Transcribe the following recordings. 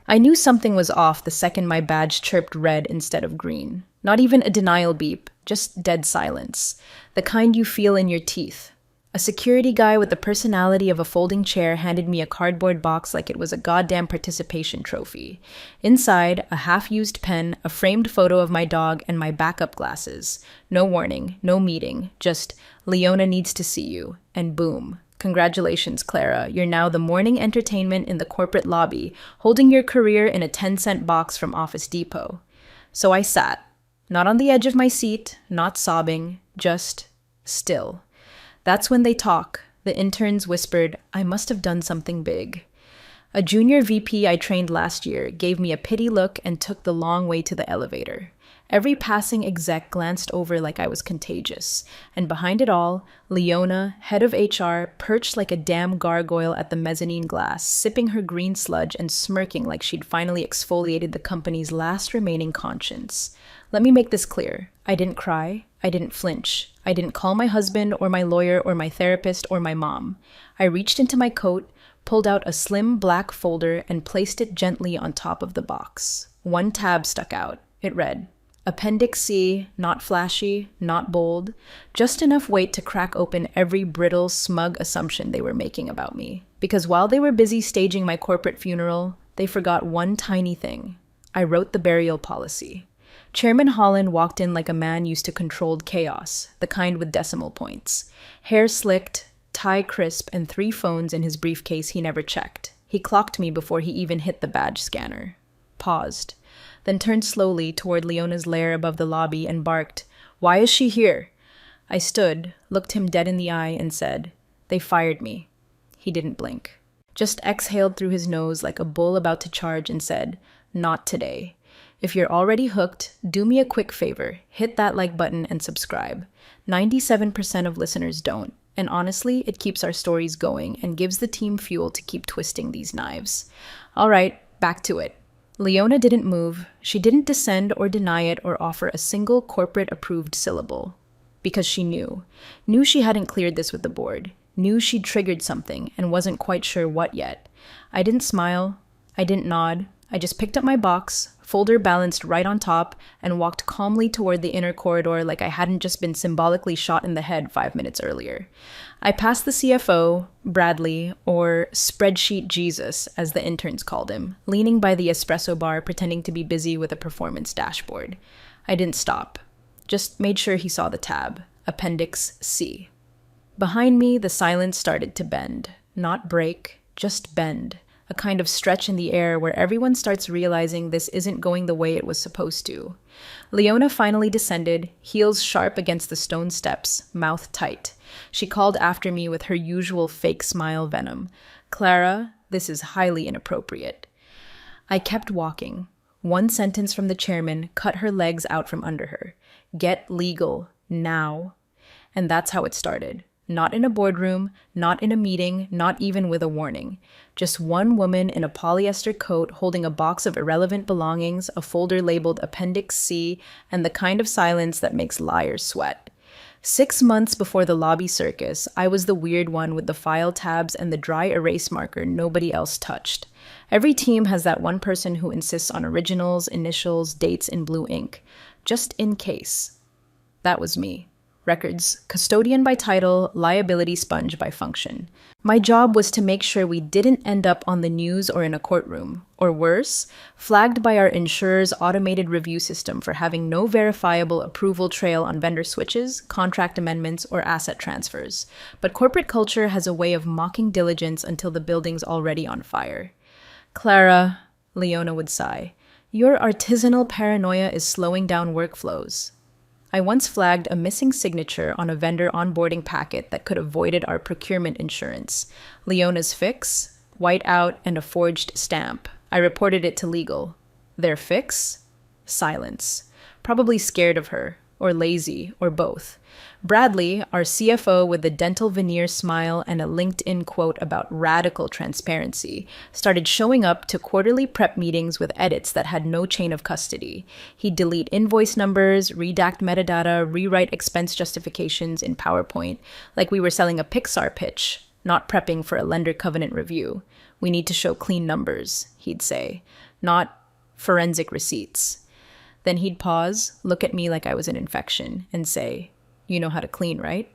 I knew something was off the second my badge chirped red instead of green. Not even a denial beep, just dead silence. The kind you feel in your teeth. A security guy with the personality of a folding chair handed me a cardboard box like it was a goddamn participation trophy. Inside, a half-used pen, a framed photo of my dog, and my backup glasses. No warning, no meeting, just, Leona needs to see you. And boom. Congratulations, Clara. You're now the morning entertainment in the corporate lobby, holding your career in a 10-cent box from Office Depot. So I sat. Not on the edge of my seat, not sobbing, just still. That's when they talk. The interns whispered, I must have done something big. A junior VP I trained last year gave me a pity look and took the long way to the elevator. Every passing exec glanced over like I was contagious. And behind it all, Leona, head of HR, perched like a damn gargoyle at the mezzanine glass, sipping her green sludge and smirking like she'd finally exfoliated the company's last remaining conscience. Let me make this clear. I didn't cry. I didn't flinch. I didn't call my husband or my lawyer or my therapist or my mom. I reached into my coat, pulled out a slim black folder, and placed it gently on top of the box. One tab stuck out. It read, Appendix C, not flashy, not bold, just enough weight to crack open every brittle, smug assumption they were making about me. Because while they were busy staging my corporate funeral, they forgot one tiny thing. I wrote the burial policy. Chairman Holland walked in like a man used to controlled chaos, the kind with decimal points. Hair slicked, tie crisp, and 3 phones in his briefcase he never checked. He clocked me before he even hit the badge scanner. Paused, then turned slowly toward Leona's lair above the lobby and barked, Why is she here? I stood, looked him dead in the eye, and said, They fired me. He didn't blink. Just exhaled through his nose like a bull about to charge and said, Not today. If you're already hooked, do me a quick favor, hit that like button and subscribe. 97% of listeners don't, and honestly, it keeps our stories going and gives the team fuel to keep twisting these knives. All right, back to it. Leona didn't move. She didn't descend or deny it or offer a single corporate-approved syllable. Because she knew. Knew she hadn't cleared this with the board. Knew she'd triggered something and wasn't quite sure what yet. I didn't smile. I didn't nod. I just picked up my box, folder balanced right on top, and walked calmly toward the inner corridor like I hadn't just been symbolically shot in the head 5 minutes earlier. I passed the CFO, Bradley, or Spreadsheet Jesus, as the interns called him, leaning by the espresso bar pretending to be busy with a performance dashboard. I didn't stop. Just made sure he saw the tab, Appendix C. Behind me, the silence started to bend. Not break, just bend. A kind of stretch in the air where everyone starts realizing this isn't going the way it was supposed to. Leona finally descended, heels sharp against the stone steps, mouth tight. She called after me with her usual fake smile venom. Clara, this is highly inappropriate. I kept walking. One sentence from the chairman cut her legs out from under her. Get legal, now. And that's how it started. Not in a boardroom, not in a meeting, not even with a warning. Just one woman in a polyester coat holding a box of irrelevant belongings, a folder labeled Appendix C, and the kind of silence that makes liars sweat. 6 months before the lobby circus, I was the weird one with the file tabs and the dry erase marker nobody else touched. Every team has that one person who insists on originals, initials, dates in blue ink. Just in case. That was me. Records, custodian by title, liability sponge by function. My job was to make sure we didn't end up on the news or in a courtroom, or worse, flagged by our insurer's automated review system for having no verifiable approval trail on vendor switches, contract amendments, or asset transfers. But corporate culture has a way of mocking diligence until the building's already on fire. Clara, Leona would sigh, your artisanal paranoia is slowing down workflows. I once flagged a missing signature on a vendor onboarding packet that could have voided our procurement insurance. Leona's fix? White out and a forged stamp. I reported it to legal. Their fix? Silence. Probably scared of her, or lazy, or both. Bradley, our CFO with the dental veneer smile and a LinkedIn quote about radical transparency, started showing up to quarterly prep meetings with edits that had no chain of custody. He'd delete invoice numbers, redact metadata, rewrite expense justifications in PowerPoint, like we were selling a Pixar pitch, not prepping for a lender covenant review. We need to show clean numbers, he'd say. not forensic receipts. Then he'd pause, look at me like I was an infection, and say, "You know how to clean, right?"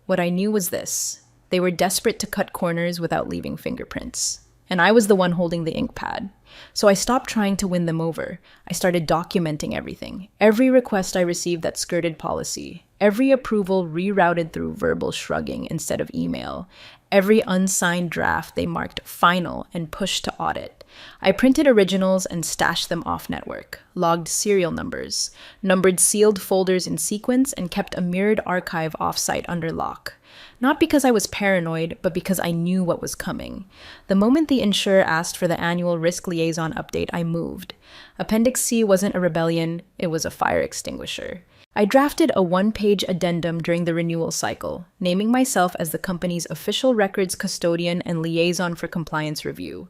What I knew was this: they were desperate to cut corners without leaving fingerprints. And I was the one holding the ink pad. So I stopped trying to win them over. I started documenting everything. Every request I received that skirted policy. Every approval rerouted through verbal shrugging instead of email. Every unsigned draft they marked final and pushed to audit. I printed originals and stashed them off network, logged serial numbers, numbered sealed folders in sequence, and kept a mirrored archive offsite under lock. Not because I was paranoid, but because I knew what was coming. The moment the insurer asked for the annual risk liaison update, I moved. Appendix C wasn't a rebellion, it was a fire extinguisher. I drafted a one-page addendum during the renewal cycle, naming myself as the company's official records custodian and liaison for compliance review.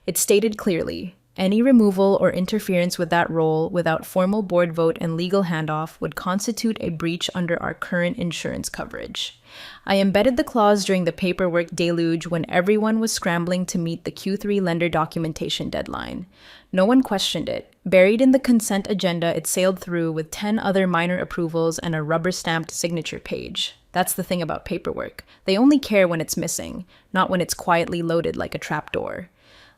It stated clearly, any removal or interference with that role without formal board vote and legal handoff would constitute a breach under our current insurance coverage. I embedded the clause during the paperwork deluge when everyone was scrambling to meet the Q3 lender documentation deadline. No one questioned it. Buried in the consent agenda, it sailed through with 10 other minor approvals and a rubber-stamped signature page. That's the thing about paperwork. They only care when it's missing, not when it's quietly loaded like a trapdoor.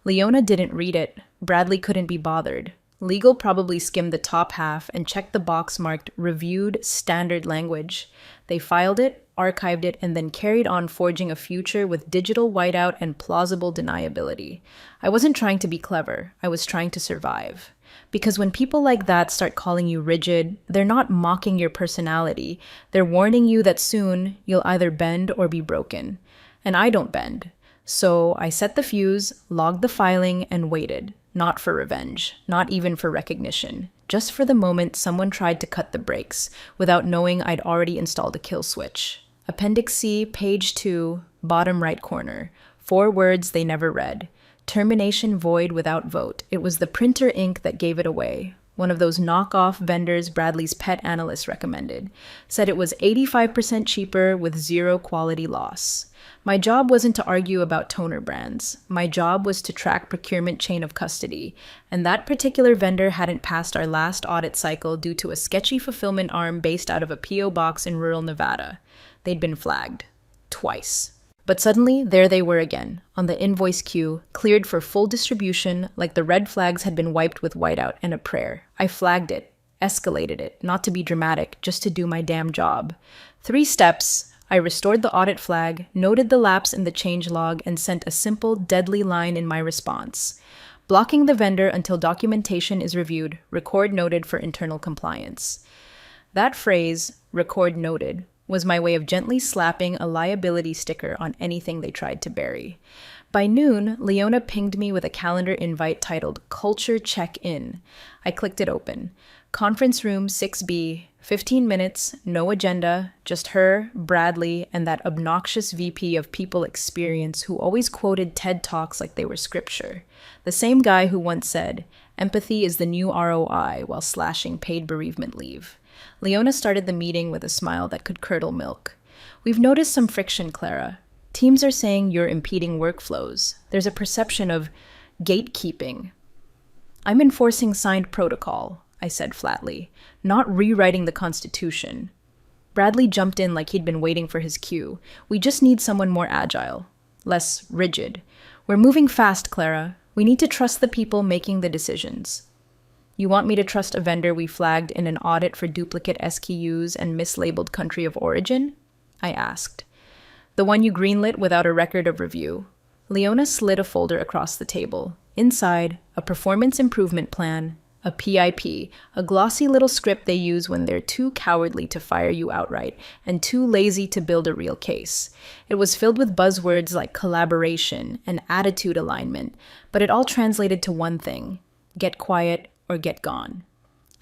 Leona didn't read it. Bradley couldn't be bothered. Legal probably skimmed the top half and checked the box marked Reviewed Standard Language. They filed it, archived it, and then carried on forging a future with digital whiteout and plausible deniability. I wasn't trying to be clever. I was trying to survive. Because when people like that start calling you rigid, they're not mocking your personality. They're warning you that soon you'll either bend or be broken. And I don't bend. So I set the fuse, logged the filing, and waited. Not for revenge, not even for recognition. Just for the moment someone tried to cut the brakes, without knowing I'd already installed a kill switch. Appendix C, page 2, bottom right corner. 4 words they never read. Termination void without vote. It was the printer ink that gave it away. One of those knockoff vendors Bradley's pet analyst recommended. Said it was 85% cheaper with 0 quality loss. My job wasn't to argue about toner brands. My job was to track procurement chain of custody. And that particular vendor hadn't passed our last audit cycle due to a sketchy fulfillment arm based out of a P.O. box in rural Nevada. They'd been flagged. Twice. But suddenly, there they were again, on the invoice queue, cleared for full distribution, like the red flags had been wiped with whiteout and a prayer. I flagged it, escalated it, not to be dramatic, just to do my damn job. 3 steps. I restored the audit flag, noted the lapse in the change log, and sent a simple, deadly line in my response. Blocking the vendor until documentation is reviewed, record noted for internal compliance. That phrase, record noted, was my way of gently slapping a liability sticker on anything they tried to bury. By noon, Leona pinged me with a calendar invite titled Culture Check-In. I clicked it open. Conference room 6B, 15 minutes, no agenda, just her, Bradley, and that obnoxious VP of People Experience who always quoted TED Talks like they were scripture. The same guy who once said, "Empathy is the new ROI," while slashing paid bereavement leave. Leona started the meeting with a smile that could curdle milk. "We've noticed some friction, Clara. Teams are saying you're impeding workflows. There's a perception of gatekeeping." "I'm enforcing signed protocol," I said flatly, "not rewriting the Constitution." Bradley jumped in like he'd been waiting for his cue. "We just need someone more agile, less rigid. We're moving fast, Clara. We need to trust the people making the decisions." "You want me to trust a vendor we flagged in an audit for duplicate SKUs and mislabeled country of origin?" I asked. "The one you greenlit without a record of review." Leona slid a folder across the table. Inside, a performance improvement plan, a PIP, a glossy little script they use when they're too cowardly to fire you outright and too lazy to build a real case. It was filled with buzzwords like collaboration and attitude alignment, but it all translated to one thing: get quiet or get gone.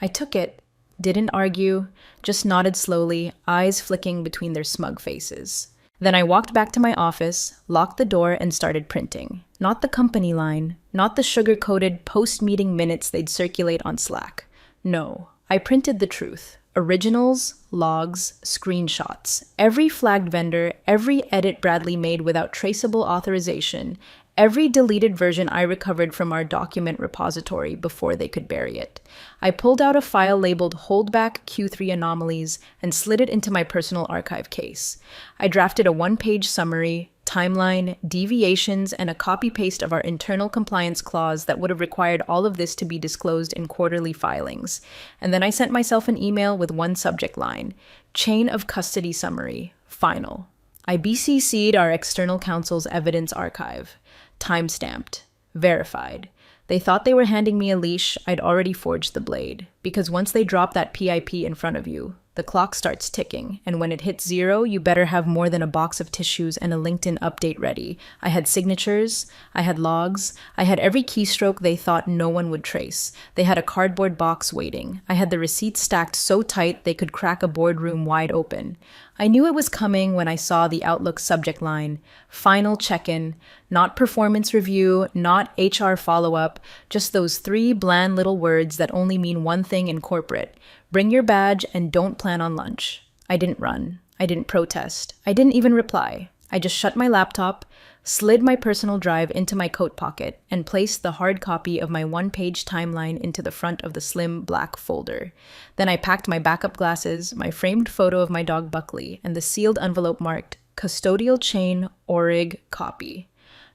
I took it, didn't argue, just nodded slowly, eyes flicking between their smug faces. Then I walked back to my office, locked the door, and started printing. Not the company line, not the sugar-coated post-meeting minutes they'd circulate on Slack. No, I printed the truth. Originals, logs, screenshots. Every flagged vendor, every edit Bradley made without traceable authorization, every deleted version I recovered from our document repository before they could bury it. I pulled out a file labeled Holdback Q3 Anomalies and slid it into my personal archive case. I drafted a one-page summary, timeline, deviations, and a copy-paste of our internal compliance clause that would have required all of this to be disclosed in quarterly filings. And then I sent myself an email with one subject line: Chain of Custody Summary, Final. I BCC'd our external counsel's evidence archive. Time-stamped. Verified. They thought they were handing me a leash. I'd already forged the blade. Because once they drop that PIP in front of you, the clock starts ticking, and when it hits 0, you better have more than a box of tissues and a LinkedIn update ready. I had signatures, I had logs, I had every keystroke they thought no one would trace. They had a cardboard box waiting. I had the receipts stacked so tight they could crack a boardroom wide open. I knew it was coming when I saw the Outlook subject line: Final check-in, not performance review, not HR follow-up, just those 3 bland little words that only mean one thing in corporate: bring your badge and don't plan on lunch. I didn't run. I didn't protest. I didn't even reply. I just shut my laptop, slid my personal drive into my coat pocket, and placed the hard copy of my one-page timeline into the front of the slim black folder. Then I packed my backup glasses, my framed photo of my dog Buckley, and the sealed envelope marked Custodial Chain Orig Copy.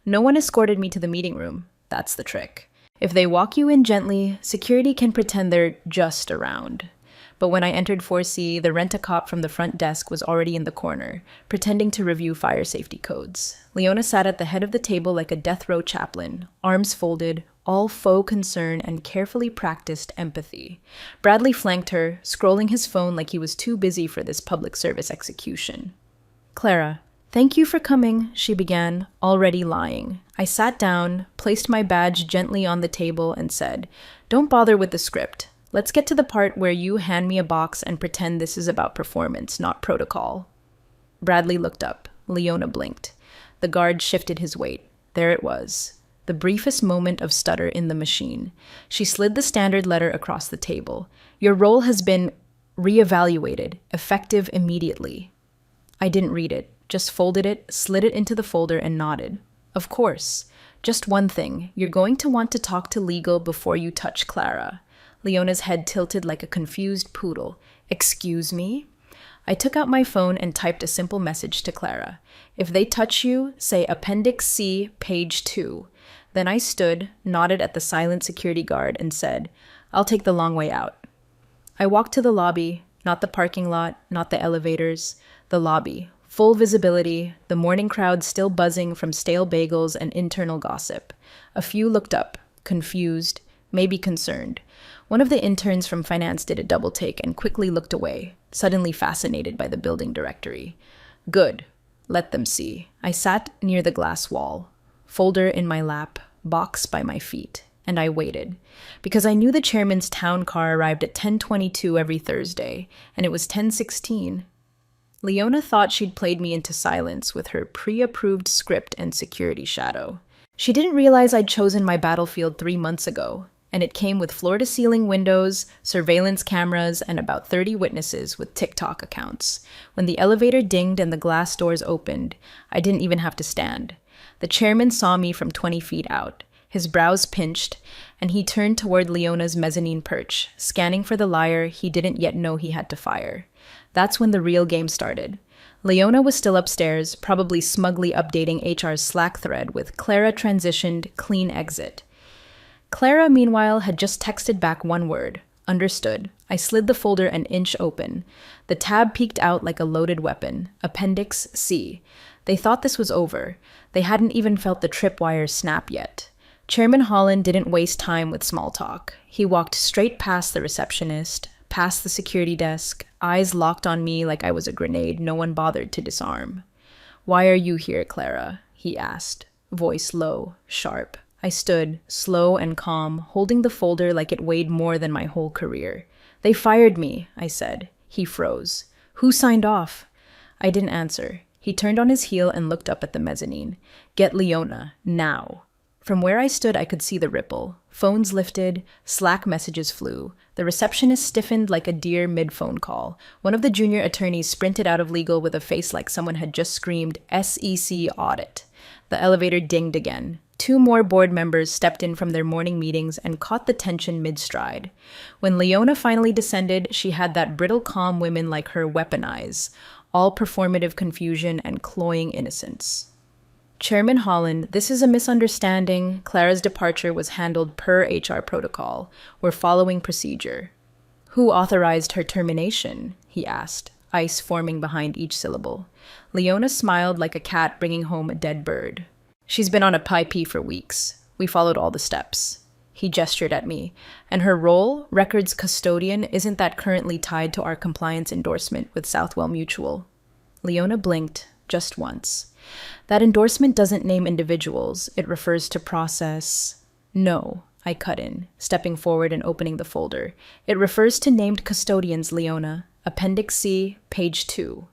No one escorted me to the meeting room. That's the trick. If they walk you in gently, security can pretend they're just around. But when I entered 4C, the rent-a-cop from the front desk was already in the corner, pretending to review fire safety codes. Leona sat at the head of the table like a death row chaplain, arms folded, all faux concern and carefully practiced empathy. Bradley flanked her, scrolling his phone like he was too busy for this public service execution. "Clara, thank you for coming," she began, already lying. I sat down, placed my badge gently on the table, and said, "Don't bother with the script. Let's get to the part where you hand me a box and pretend this is about performance, not protocol." Bradley looked up. Leona blinked. The guard shifted his weight. There it was. The briefest moment of stutter in the machine. She slid the standard letter across the table. "Your role has been reevaluated, effective immediately." I didn't read it, just folded it, slid it into the folder, and nodded. "Of course. Just one thing. You're going to want to talk to legal before you touch Clara." Leona's head tilted like a confused poodle. "Excuse me?" I took out my phone and typed a simple message to Clara. "If they touch you, say Appendix C, page 2. Then I stood, nodded at the silent security guard, and said, "I'll take the long way out." I walked to the lobby, not the parking lot, not the elevators, the lobby. Full visibility, the morning crowd still buzzing from stale bagels and internal gossip. A few looked up, confused, maybe concerned. One of the interns from finance did a double take and quickly looked away, suddenly fascinated by the building directory. Good. Let them see. I sat near the glass wall, folder in my lap, box by my feet, and I waited. Because I knew the chairman's town car arrived at 10:22 every Thursday, and it was 10:16. Leona thought she'd played me into silence with her pre-approved script and security shadow. She didn't realize I'd chosen my battlefield 3 months ago, and it came with floor-to-ceiling windows, surveillance cameras, and about 30 witnesses with TikTok accounts. When the elevator dinged and the glass doors opened, I didn't even have to stand. The chairman saw me from 20 feet out. His brows pinched, and he turned toward Leona's mezzanine perch, scanning for the liar he didn't yet know he had to fire. That's when the real game started. Leona was still upstairs, probably smugly updating HR's Slack thread with "Clara transitioned, clean exit." Clara, meanwhile, had just texted back one word: "Understood." I slid the folder an inch open. The tab peeked out like a loaded weapon. Appendix C. They thought this was over. They hadn't even felt the tripwire snap yet. Chairman Holland didn't waste time with small talk. He walked straight past the receptionist, past the security desk, eyes locked on me like I was a grenade no one bothered to disarm. "Why are you here, Clara?" he asked, voice low, sharp. I stood, slow and calm, holding the folder like it weighed more than my whole career. "They fired me," I said. He froze. "Who signed off?" I didn't answer. He turned on his heel and looked up at the mezzanine. "Get Leona, now." From where I stood, I could see the ripple. Phones lifted, Slack messages flew. The receptionist stiffened like a deer mid-phone call. One of the junior attorneys sprinted out of legal with a face like someone had just screamed, SEC audit. The elevator dinged again. Two more board members stepped in from their morning meetings and caught the tension mid-stride. When Leona finally descended, she had that brittle calm women like her weaponize, all performative confusion and cloying innocence. Chairman Holland, this is a misunderstanding. Clara's departure was handled per HR protocol. We're following procedure. Who authorized her termination? He asked, ice forming behind each syllable. Leona smiled like a cat bringing home a dead bird. She's been on a PIP for weeks. We followed all the steps. He gestured at me. And her role, records custodian, isn't that currently tied to our compliance endorsement with Southwell Mutual? Leona blinked, just once. That endorsement doesn't name individuals. It refers to process. No, I cut in, stepping forward and opening the folder. It refers to named custodians, Leona. Appendix C, page 2.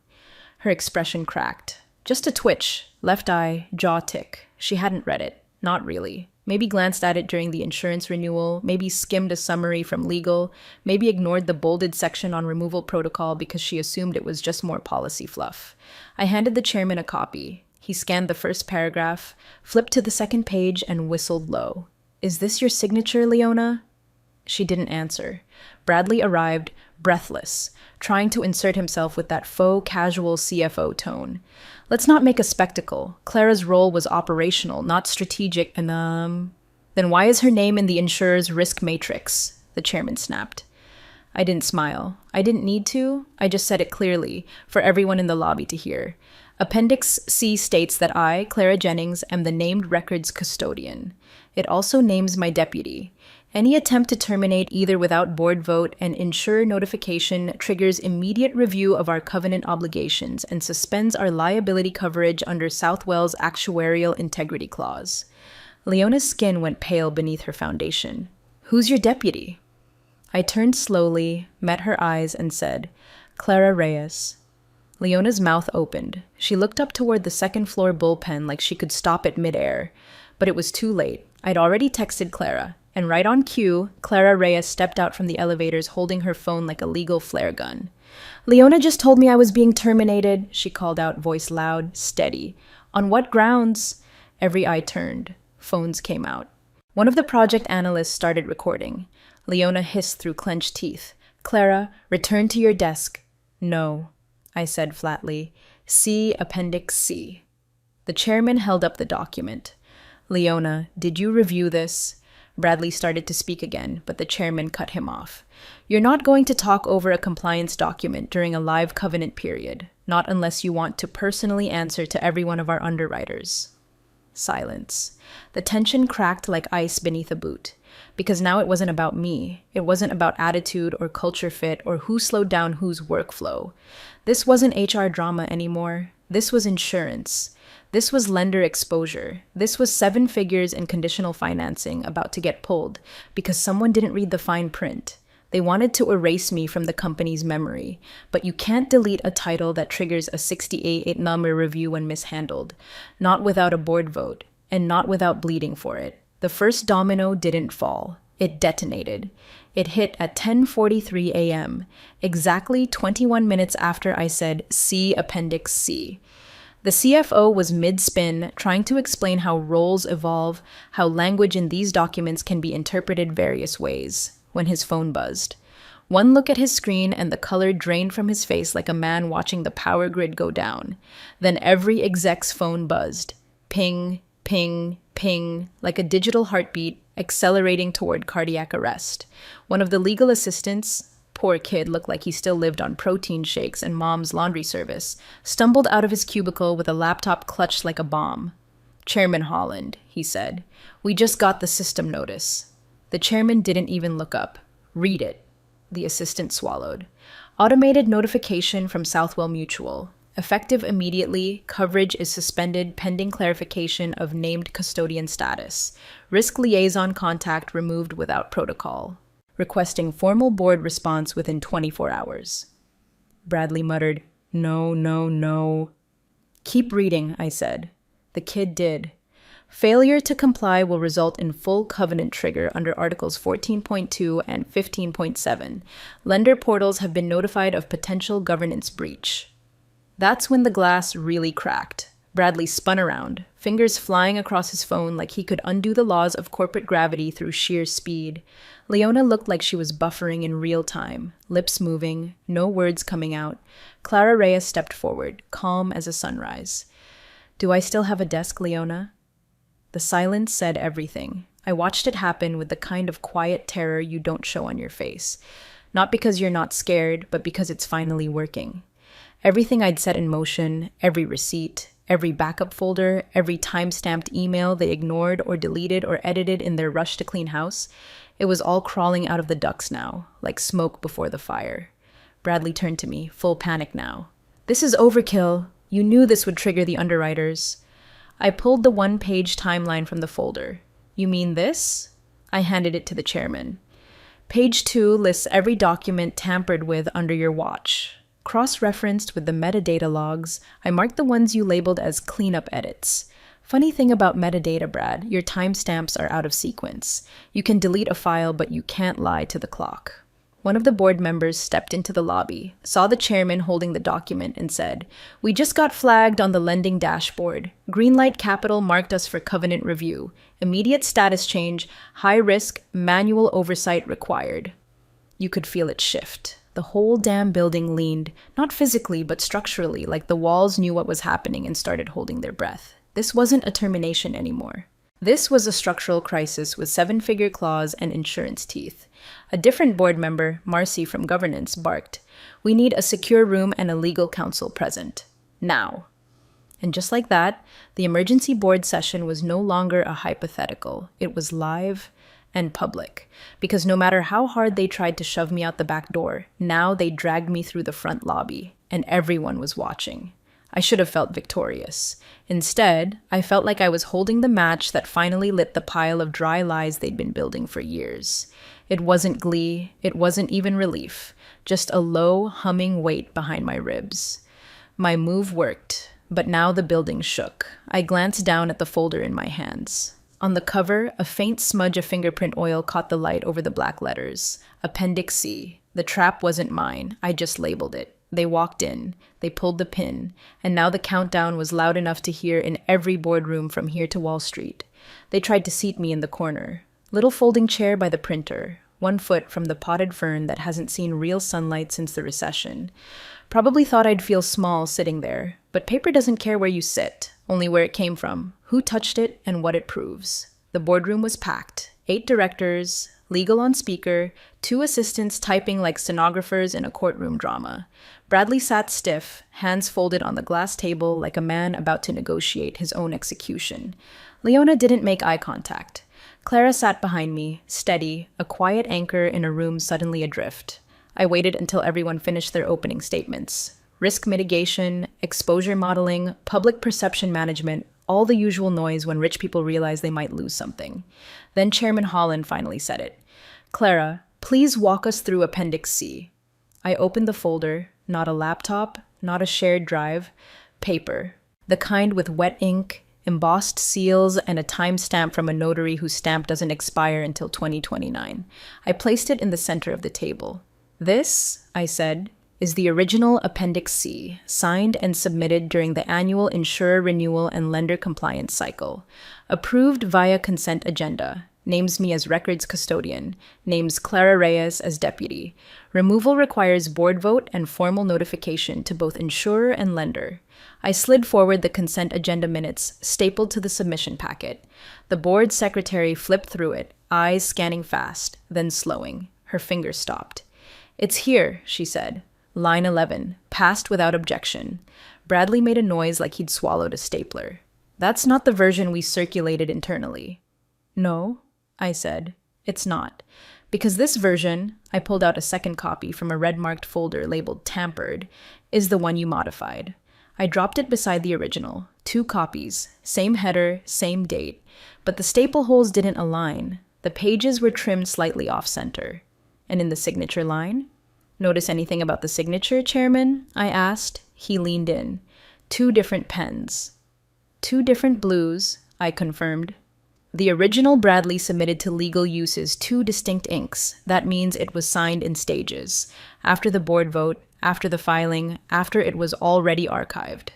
Her expression cracked. Just a twitch, left eye, jaw tick. She hadn't read it. Not really. Maybe glanced at it during the insurance renewal, maybe skimmed a summary from legal, maybe ignored the bolded section on removal protocol because she assumed it was just more policy fluff. I handed the chairman a copy. He scanned the first paragraph, flipped to the second page, and whistled low. Is this your signature, Leona? She didn't answer. Bradley arrived, breathless, trying to insert himself with that faux casual CFO tone. Let's not make a spectacle. Clara's role was operational, not strategic, and then why is her name in the insurer's risk matrix? The chairman snapped. I didn't smile. I didn't need to. I just said it clearly, for everyone in the lobby to hear. Appendix C states that I, Clara Jennings, am the named records custodian. It also names my deputy. Any attempt to terminate either without board vote and insurer notification triggers immediate review of our covenant obligations and suspends our liability coverage under Southwell's actuarial integrity clause. Leona's skin went pale beneath her foundation. Who's your deputy? I turned slowly, met her eyes, and said, Clara Reyes. Leona's mouth opened. She looked up toward the second-floor bullpen like she could stop it midair. But it was too late. I'd already texted Clara. And right on cue, Clara Reyes stepped out from the elevators holding her phone like a legal flare gun. Leona just told me I was being terminated, she called out, voice loud, steady. On what grounds? Every eye turned. Phones came out. One of the project analysts started recording. Leona hissed through clenched teeth. Clara, return to your desk. No, I said flatly. See Appendix C. The chairman held up the document. Leona, did you review this? Bradley started to speak again, but the chairman cut him off. You're not going to talk over a compliance document during a live covenant period, not unless you want to personally answer to every one of our underwriters. Silence. The tension cracked like ice beneath a boot, because now it wasn't about me. It wasn't about attitude or culture fit or who slowed down whose workflow. This wasn't HR drama anymore. This was insurance. This was lender exposure. This was 7 figures in conditional financing about to get pulled because someone didn't read the fine print. They wanted to erase me from the company's memory, but you can't delete a title that triggers a 68 number review when mishandled, not without a board vote, and not without bleeding for it. The first domino didn't fall. It detonated. It hit at 10:43 a.m., exactly 21 minutes after I said, see Appendix C. The CFO was mid-spin, trying to explain how roles evolve, how language in these documents can be interpreted various ways, when his phone buzzed. One look at his screen and the color drained from his face like a man watching the power grid go down. Then every exec's phone buzzed. Ping, ping, ping, like a digital heartbeat, accelerating toward cardiac arrest. One of the legal assistants, poor kid looked like he still lived on protein shakes and mom's laundry service, stumbled out of his cubicle with a laptop clutched like a bomb. Chairman Holland, he said, we just got the system notice. The chairman didn't even look up. Read it. The assistant swallowed. Automated notification from Southwell Mutual. Effective immediately, coverage is suspended pending clarification of named custodian status. Risk liaison contact removed without protocol. Requesting formal board response within 24 hours. Bradley muttered, no, no, no. Keep reading, I said. The kid did. Failure to comply will result in full covenant trigger under Articles 14.2 and 15.7. Lender portals have been notified of potential governance breach. That's when the glass really cracked. Bradley spun around, fingers flying across his phone like he could undo the laws of corporate gravity through sheer speed. Leona looked like she was buffering in real time, lips moving, no words coming out. Clara Reyes stepped forward, calm as a sunrise. "Do I still have a desk, Leona?" The silence said everything. I watched it happen with the kind of quiet terror you don't show on your face. Not because you're not scared, but because it's finally working. Everything I'd set in motion, every receipt, every backup folder, every time-stamped email they ignored or deleted or edited in their rush to clean house, it was all crawling out of the ducts now, like smoke before the fire. Bradley turned to me, full panic now. "This is overkill. You knew this would trigger the underwriters." I pulled the one-page timeline from the folder. "You mean this?" I handed it to the chairman. "Page 2 lists every document tampered with under your watch. Cross-referenced with the metadata logs, I marked the ones you labeled as cleanup edits. Funny thing about metadata, Brad, your timestamps are out of sequence. You can delete a file, but you can't lie to the clock." One of the board members stepped into the lobby, saw the chairman holding the document, and said, "We just got flagged on the lending dashboard. Greenlight Capital marked us for covenant review. Immediate status change, high risk, manual oversight required." You could feel it shift. The whole damn building leaned, not physically, but structurally, like the walls knew what was happening and started holding their breath. This wasn't a termination anymore. This was a structural crisis with seven-figure clause and insurance teeth. A different board member, Marcy from governance, barked, "We need a secure room and a legal counsel present. Now." And just like that, the emergency board session was no longer a hypothetical. It was live and public. Because no matter how hard they tried to shove me out the back door, now they dragged me through the front lobby, and everyone was watching. I should have felt victorious. Instead, I felt like I was holding the match that finally lit the pile of dry lies they'd been building for years. It wasn't glee, it wasn't even relief, just a low, humming weight behind my ribs. My move worked, but now the building shook. I glanced down at the folder in my hands. On the cover, a faint smudge of fingerprint oil caught the light over the black letters. Appendix C. The trap wasn't mine. I just labeled it. They walked in. They pulled the pin. And now the countdown was loud enough to hear in every boardroom from here to Wall Street. They tried to seat me in the corner. Little folding chair by the printer. 1 foot from the potted fern that hasn't seen real sunlight since the recession. Probably thought I'd feel small sitting there. But paper doesn't care where you sit, only where it came from, who touched it, and what it proves. The boardroom was packed. 8 directors, legal on speaker, 2 assistants typing like stenographers in a courtroom drama. Bradley sat stiff, hands folded on the glass table like a man about to negotiate his own execution. Leona didn't make eye contact. Clara sat behind me, steady, a quiet anchor in a room suddenly adrift. I waited until everyone finished their opening statements. Risk mitigation, exposure modeling, public perception management, all the usual noise when rich people realize they might lose something. Then Chairman Holland finally said it. "Clara, please walk us through Appendix C." I opened the folder, not a laptop, not a shared drive, paper. The kind with wet ink, embossed seals, and a timestamp from a notary whose stamp doesn't expire until 2029. I placed it in the center of the table. "This," I said, "is the original Appendix C, signed and submitted during the annual insurer renewal and lender compliance cycle. Approved via consent agenda. Names me as records custodian. Names Clara Reyes as deputy. Removal requires board vote and formal notification to both insurer and lender." I slid forward the consent agenda minutes, stapled to the submission packet. The board secretary flipped through it, eyes scanning fast, then slowing. Her finger stopped. "It's here," she said. Line 11, passed without objection. Bradley made a noise like he'd swallowed a stapler. "That's not the version we circulated internally." "No," I said. "It's not. Because this version," I pulled out a second copy from a red-marked folder labeled tampered, "is the one you modified." I dropped it beside the original. 2 copies, same header, same date. But the staple holes didn't align. The pages were trimmed slightly off-center. And in the signature line? "Notice anything about the signature, Chairman?" I asked. He leaned in. 2 different pens. 2 different blues, I confirmed. The original Bradley submitted to legal uses two distinct inks. That means it was signed in stages. After the board vote, after the filing, after it was already archived.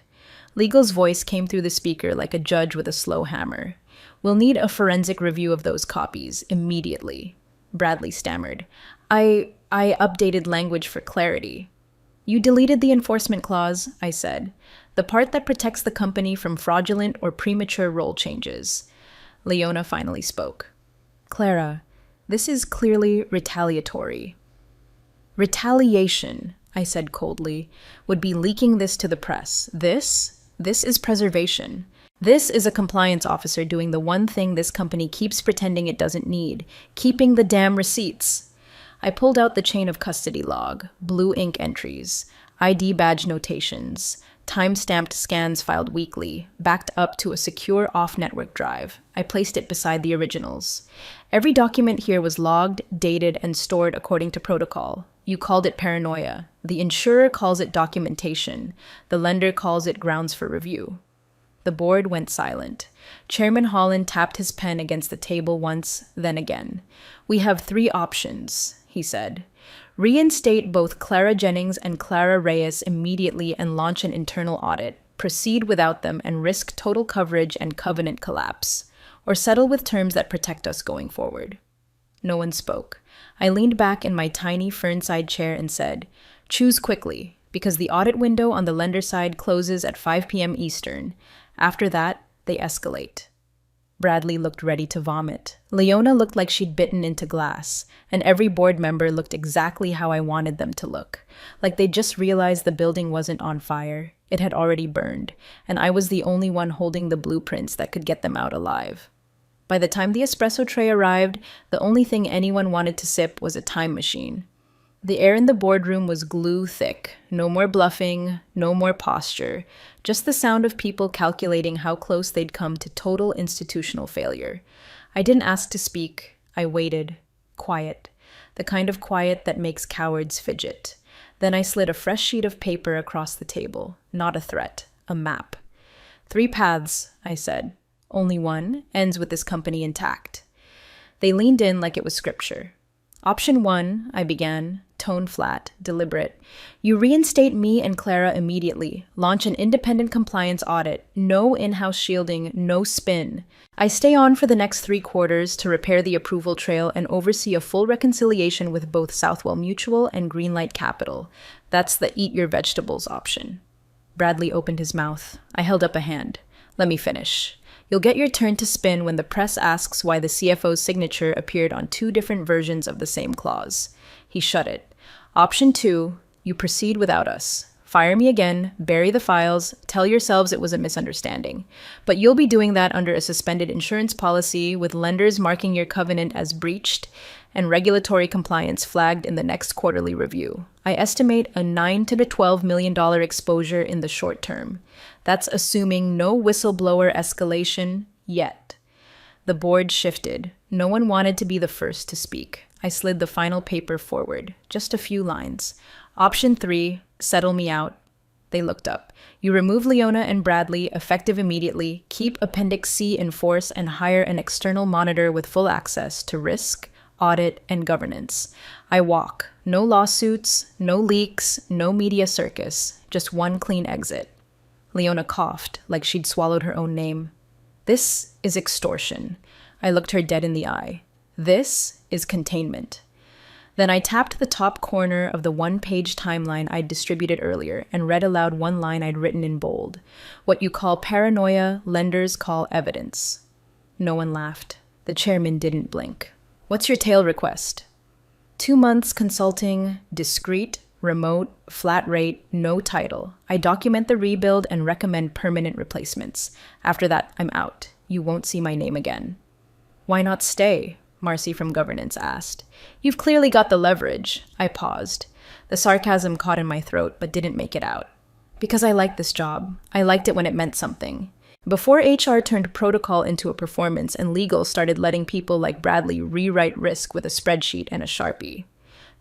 Legal's voice came through the speaker like a judge with a slow hammer. We'll need a forensic review of those copies, immediately. Bradley stammered. I updated language for clarity. You deleted the enforcement clause, I said. The part that protects the company from fraudulent or premature role changes. Leona finally spoke. Clara, this is clearly retaliatory. Retaliation, I said coldly, would be leaking this to the press. This is preservation. This is a compliance officer doing the one thing this company keeps pretending it doesn't need, keeping the damn receipts. I pulled out the chain of custody log, blue ink entries, ID badge notations, time-stamped scans filed weekly, backed up to a secure off-network drive. I placed it beside the originals. Every document here was logged, dated, and stored according to protocol. You called it paranoia. The insurer calls it documentation. The lender calls it grounds for review. The board went silent. Chairman Holland tapped his pen against the table once, then again. We have three options, he said. Reinstate both Clara Jennings and Clara Reyes immediately and launch an internal audit. Proceed without them and risk total coverage and covenant collapse. Or settle with terms that protect us going forward. No one spoke. I leaned back in my tiny fernside chair and said, choose quickly, because the audit window on the lender side closes at 5 p.m. Eastern. After that, they escalate. Bradley looked ready to vomit. Leona looked like she'd bitten into glass, and every board member looked exactly how I wanted them to look. Like they just realized the building wasn't on fire. It had already burned, and I was the only one holding the blueprints that could get them out alive. By the time the espresso tray arrived, the only thing anyone wanted to sip was a time machine. The air in the boardroom was glue thick. No more bluffing, no more posture. Just the sound of people calculating how close they'd come to total institutional failure. I didn't ask to speak. I waited. Quiet. The kind of quiet that makes cowards fidget. Then I slid a fresh sheet of paper across the table. Not a threat. A map. 3 paths, I said. Only one ends with this company intact. They leaned in like it was scripture. Option 1, I began, tone flat, deliberate. You reinstate me and Clara immediately. Launch an independent compliance audit. No in-house shielding, no spin. I stay on for the next 3 quarters to repair the approval trail and oversee a full reconciliation with both Southwell Mutual and Greenlight Capital. That's the eat your vegetables option. Bradley opened his mouth. I held up a hand. Let me finish. You'll get your turn to spin when the press asks why the CFO's signature appeared on 2 different versions of the same clause. He shut it. Option 2, you proceed without us. Fire me again, bury the files, tell yourselves it was a misunderstanding. But you'll be doing that under a suspended insurance policy with lenders marking your covenant as breached and regulatory compliance flagged in the next quarterly review. I estimate a $9 to $12 million exposure in the short term. That's assuming no whistleblower escalation yet. The board shifted. No one wanted to be the first to speak. I slid the final paper forward, just a few lines. Option 3, settle me out. They looked up. You remove Leona and Bradley, effective immediately, keep Appendix C in force, and hire an external monitor with full access to risk, audit, and governance. I walk. No lawsuits, no leaks, no media circus, just one clean exit. Leona coughed, like she'd swallowed her own name. This is extortion. I looked her dead in the eye. This is containment. Then I tapped the top corner of the 1-page timeline I'd distributed earlier and read aloud one line I'd written in bold. What you call paranoia, lenders call evidence. No one laughed. The chairman didn't blink. What's your tail request? 2 months consulting, discreet, remote, flat rate, no title. I document the rebuild and recommend permanent replacements. After that, I'm out. You won't see my name again. Why not stay? Marcy from governance asked. You've clearly got the leverage. I paused. The sarcasm caught in my throat, but didn't make it out. Because I liked this job. I liked it when it meant something. Before HR turned protocol into a performance and legal started letting people like Bradley rewrite risk with a spreadsheet and a Sharpie.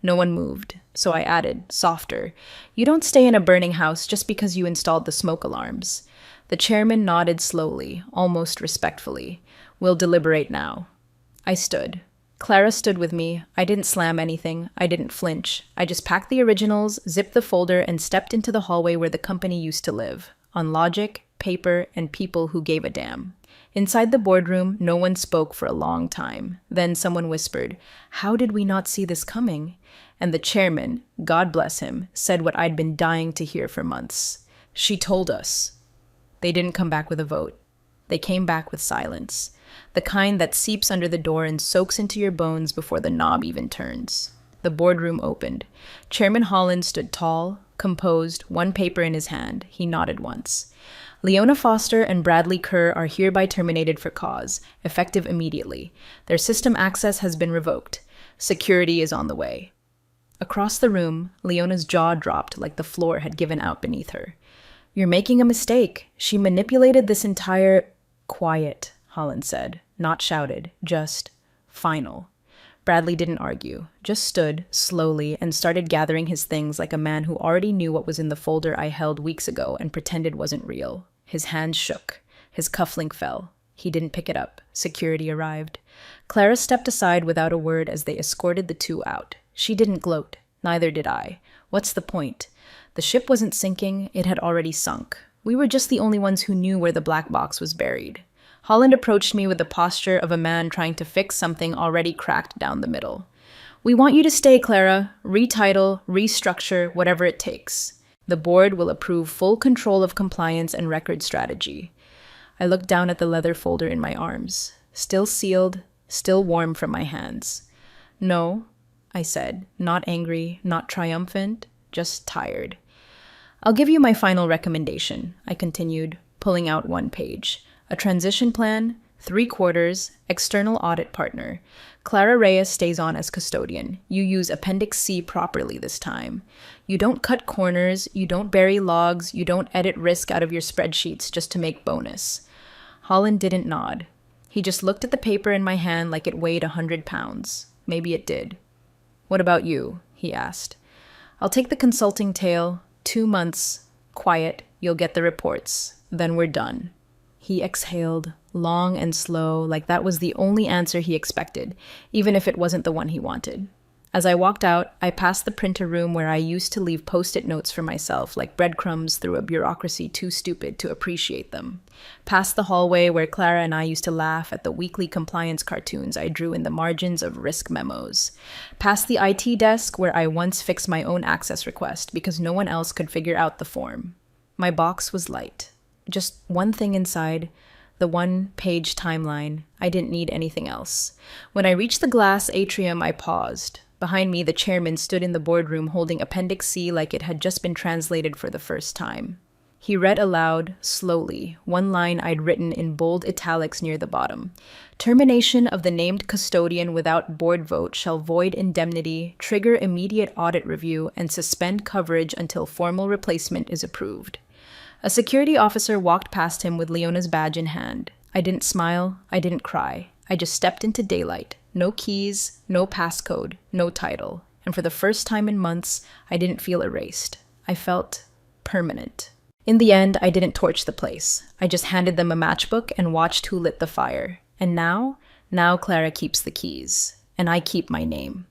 No one moved, so I added, softer, you don't stay in a burning house just because you installed the smoke alarms. The chairman nodded slowly, almost respectfully. We'll deliberate now. I stood. Clara stood with me. I didn't slam anything. I didn't flinch. I just packed the originals, zipped the folder, and stepped into the hallway where the company used to live, on logic, paper, and people who gave a damn. Inside the boardroom, no one spoke for a long time. Then someone whispered, "How did we not see this coming?" And the chairman, God bless him, said what I'd been dying to hear for months. "She told us." They didn't come back with a vote. They came back with silence. The kind that seeps under the door and soaks into your bones before the knob even turns. The boardroom opened. Chairman Holland stood tall, composed, one paper in his hand. He nodded once. "Leona Foster and Bradley Kerr are hereby terminated for cause, effective immediately. Their system access has been revoked. Security is on the way." Across the room, Leona's jaw dropped like the floor had given out beneath her. "You're making a mistake. She manipulated this entire—" "Quiet," Holland said, not shouted, just final. Bradley didn't argue, just stood, slowly, and started gathering his things like a man who already knew what was in the folder I held weeks ago and pretended wasn't real. His hands shook. His cufflink fell. He didn't pick it up. Security arrived. Clara stepped aside without a word as they escorted the two out. She didn't gloat. Neither did I. What's the point? The ship wasn't sinking. It had already sunk. We were just the only ones who knew where the black box was buried. Holland approached me with the posture of a man trying to fix something already cracked down the middle. "We want you to stay, Clara. Retitle, restructure, whatever it takes. The board will approve full control of compliance and record strategy." I looked down at the leather folder in my arms. Still sealed, still warm from my hands. "No," I said, not angry, not triumphant, just tired. "I'll give you my final recommendation," I continued, pulling out one page. "A transition plan, 3/4, external audit partner. Clara Reyes stays on as custodian. You use Appendix C properly this time. You don't cut corners, you don't bury logs, you don't edit risk out of your spreadsheets just to make bonus." Holland didn't nod. He just looked at the paper in my hand like it weighed 100 pounds. Maybe it did. "What about you?" he asked. "I'll take the consulting tail. 2 months. Quiet. You'll get the reports. Then we're done." He exhaled, long and slow, like that was the only answer he expected, even if it wasn't the one he wanted. As I walked out, I passed the printer room where I used to leave post-it notes for myself, like breadcrumbs through a bureaucracy too stupid to appreciate them. Past the hallway where Clara and I used to laugh at the weekly compliance cartoons I drew in the margins of risk memos. Past the IT desk where I once fixed my own access request because no one else could figure out the form. My box was light. Just one thing inside, the 1-page timeline. I didn't need anything else. When I reached the glass atrium, I paused. Behind me, the chairman stood in the boardroom holding Appendix C like it had just been translated for the first time. He read aloud, slowly, one line I'd written in bold italics near the bottom. "Termination of the named custodian without board vote shall void indemnity, trigger immediate audit review, and suspend coverage until formal replacement is approved." A security officer walked past him with Leona's badge in hand. I didn't smile. I didn't cry. I just stepped into daylight. No keys, no passcode, no title. And for the first time in months, I didn't feel erased. I felt permanent. In the end, I didn't torch the place. I just handed them a matchbook and watched who lit the fire. And now Clara keeps the keys. And I keep my name.